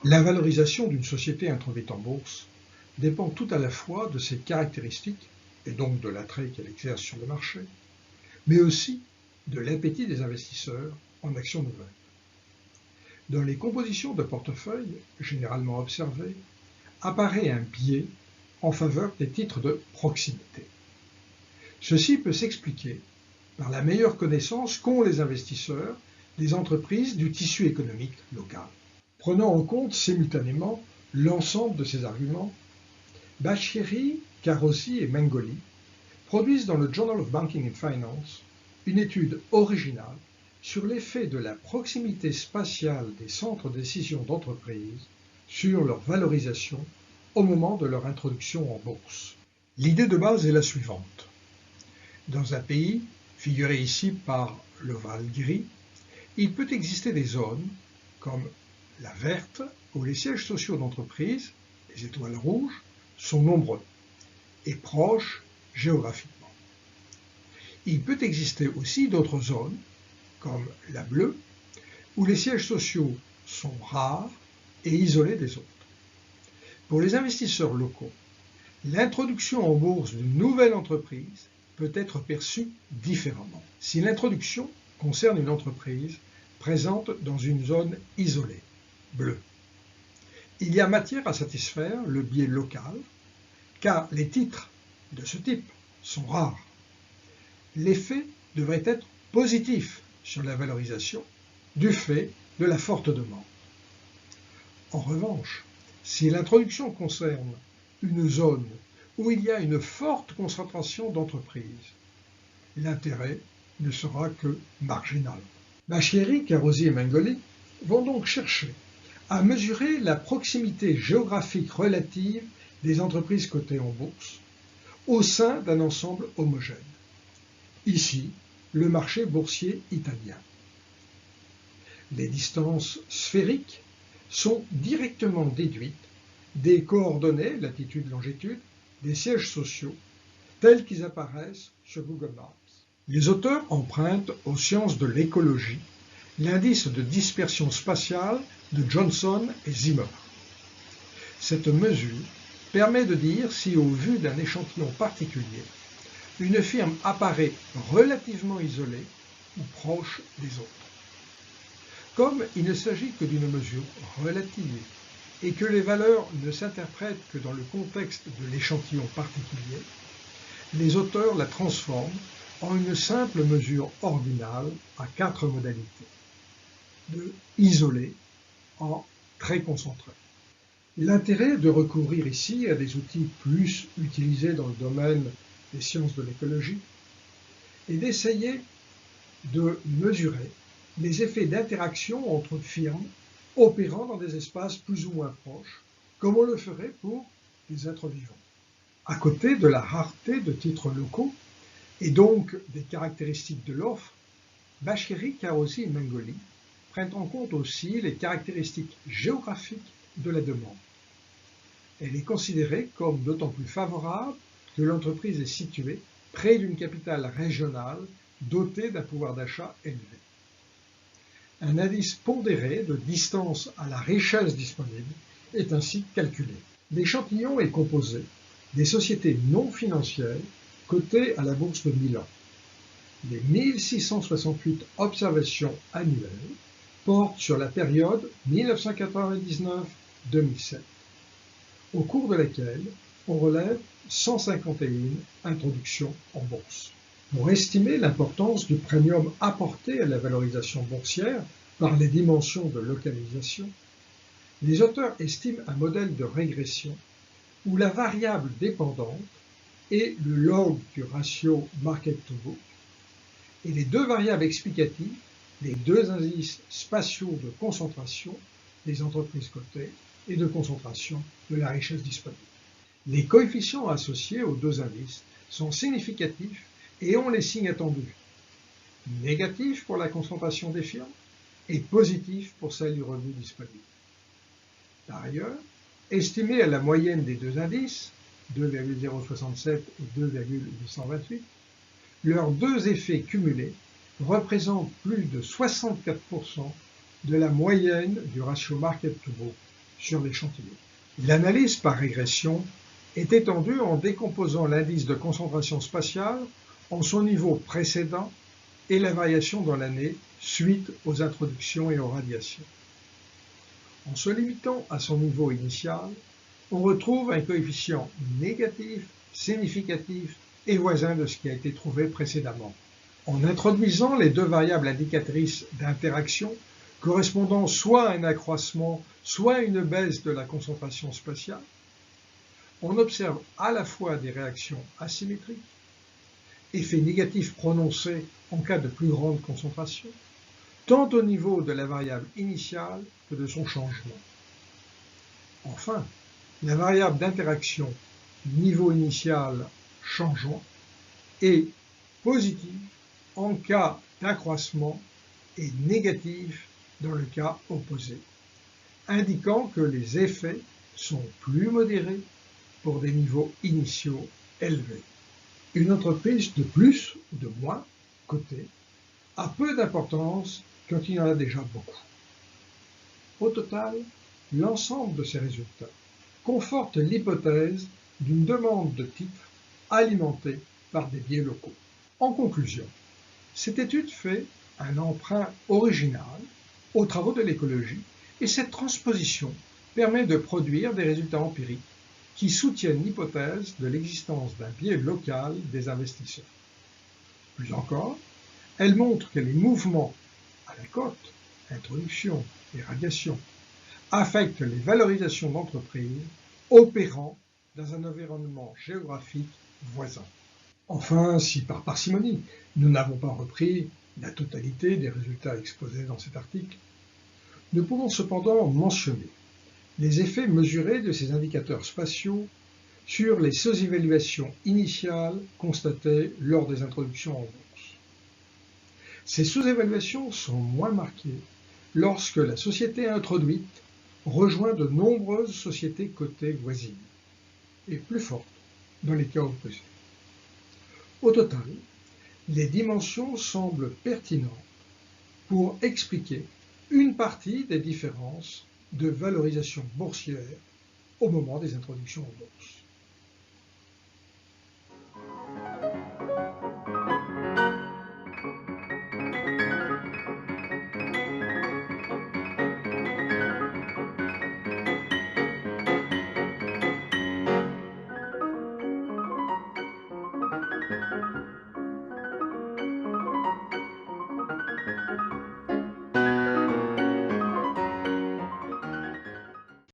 La valorisation d'une société introduite en bourse dépend tout à la fois de ses caractéristiques, et donc de l'attrait qu'elle exerce sur le marché, mais aussi de l'appétit des investisseurs en actions nouvelles. Dans les compositions de portefeuille généralement observées, apparaît un biais en faveur des titres de proximité. Ceci peut s'expliquer par la meilleure connaissance qu'ont les investisseurs des entreprises du tissu économique local. Prenant en compte simultanément l'ensemble de ces arguments, Bashiri, Karosi et Mengoli produisent dans le Journal of Banking and Finance une étude originale sur l'effet de la proximité spatiale des centres de décision d'entreprise sur leur valorisation au moment de leur introduction en bourse. L'idée de base est la suivante. Dans un pays, figuré ici par l'ovale gris, il peut exister des zones, comme la verte, où les sièges sociaux d'entreprise, les étoiles rouges, sont nombreux et proches géographiquement. Il peut exister aussi d'autres zones, comme la bleue, où les sièges sociaux sont rares et isolés des autres. Pour les investisseurs locaux, l'introduction en bourse d'une nouvelle entreprise peut être perçue différemment. Si l'introduction concerne une entreprise présente dans une zone isolée, bleue, il y a matière à satisfaire le biais local, car les titres de ce type sont rares. L'effet devrait être positif sur la valorisation du fait de la forte demande. En revanche, si l'introduction concerne une zone où il y a une forte concentration d'entreprises, l'intérêt ne sera que marginal. Bashiri, Karosi et Mengoli vont donc chercher à mesurer la proximité géographique relative des entreprises cotées en bourse au sein d'un ensemble homogène. Ici, le marché boursier italien. Les distances sphériques sont directement déduites des coordonnées, latitude-longitude, des sièges sociaux, tels qu'ils apparaissent sur Google Maps. Les auteurs empruntent aux sciences de l'écologie l'indice de dispersion spatiale de Johnson et Zimmer. Cette mesure permet de dire si, au vu d'un échantillon particulier, une firme apparaît relativement isolée ou proche des autres. Comme il ne s'agit que d'une mesure relative et que les valeurs ne s'interprètent que dans le contexte de l'échantillon particulier, les auteurs la transforment en une simple mesure ordinale à 4 modalités, de isolé en très concentré. L'intérêt de recourir ici à des outils plus utilisés dans le domaine des sciences de l'écologie est d'essayer de mesurer les effets d'interaction entre firmes opérant dans des espaces plus ou moins proches, comme on le ferait pour des êtres vivants. À côté de la rareté de titres locaux, et donc des caractéristiques de l'offre, Bashiri, Karosi et Mengoli prennent en compte aussi les caractéristiques géographiques de la demande. Elle est considérée comme d'autant plus favorable que l'entreprise est située près d'une capitale régionale dotée d'un pouvoir d'achat élevé. Un indice pondéré de distance à la richesse disponible est ainsi calculé. L'échantillon est composé des sociétés non financières cotées à la bourse de Milan. Les 1668 observations annuelles portent sur la période 1999-2007, au cours de laquelle on relève 151 introductions en bourse. Pour estimer l'importance du premium apporté à la valorisation boursière par les dimensions de localisation, les auteurs estiment un modèle de régression où la variable dépendante est le log du ratio market to book et les deux variables explicatives, les deux indices spatiaux de concentration des entreprises cotées et de concentration de la richesse disponible. Les coefficients associés aux deux indices sont significatifs et ont les signes attendus, négatifs pour la concentration des firmes et positifs pour celle du revenu disponible. Par ailleurs, estimés à la moyenne des deux indices, 2,067 et 2,828, leurs deux effets cumulés représente plus de 64% de la moyenne du ratio market to book sur l'échantillon. L'analyse par régression est étendue en décomposant l'indice de concentration spatiale en son niveau précédent et la variation dans l'année suite aux introductions et aux radiations. En se limitant à son niveau initial, on retrouve un coefficient négatif, significatif et voisin de ce qui a été trouvé précédemment. En introduisant les deux variables indicatrices d'interaction correspondant soit à un accroissement, soit à une baisse de la concentration spatiale, on observe à la fois des réactions asymétriques, effet négatif prononcé en cas de plus grande concentration, tant au niveau de la variable initiale que de son changement. Enfin, la variable d'interaction niveau initial changeant est positive en cas d'accroissement et négative dans le cas opposé, indiquant que les effets sont plus modérés pour des niveaux initiaux élevés. Une entreprise de plus ou de moins cotée a peu d'importance quand il y en a déjà beaucoup. Au total, l'ensemble de ces résultats conforte l'hypothèse d'une demande de titres alimentée par des biais locaux. En conclusion, cette étude fait un emprunt original aux travaux de l'écologie et cette transposition permet de produire des résultats empiriques qui soutiennent l'hypothèse de l'existence d'un biais local des investisseurs. Plus encore, elle montre que les mouvements à la cote, introduction et radiation, affectent les valorisations d'entreprises opérant dans un environnement géographique voisin. Enfin, si par parcimonie, nous n'avons pas repris la totalité des résultats exposés dans cet article, nous pouvons cependant mentionner les effets mesurés de ces indicateurs spatiaux sur les sous-évaluations initiales constatées lors des introductions en bourse. Ces sous-évaluations sont moins marquées lorsque la société introduite rejoint de nombreuses sociétés cotées voisines, et plus fortes dans les cas opposés. Au total, les dimensions semblent pertinentes pour expliquer une partie des différences de valorisation boursière au moment des introductions en bourse.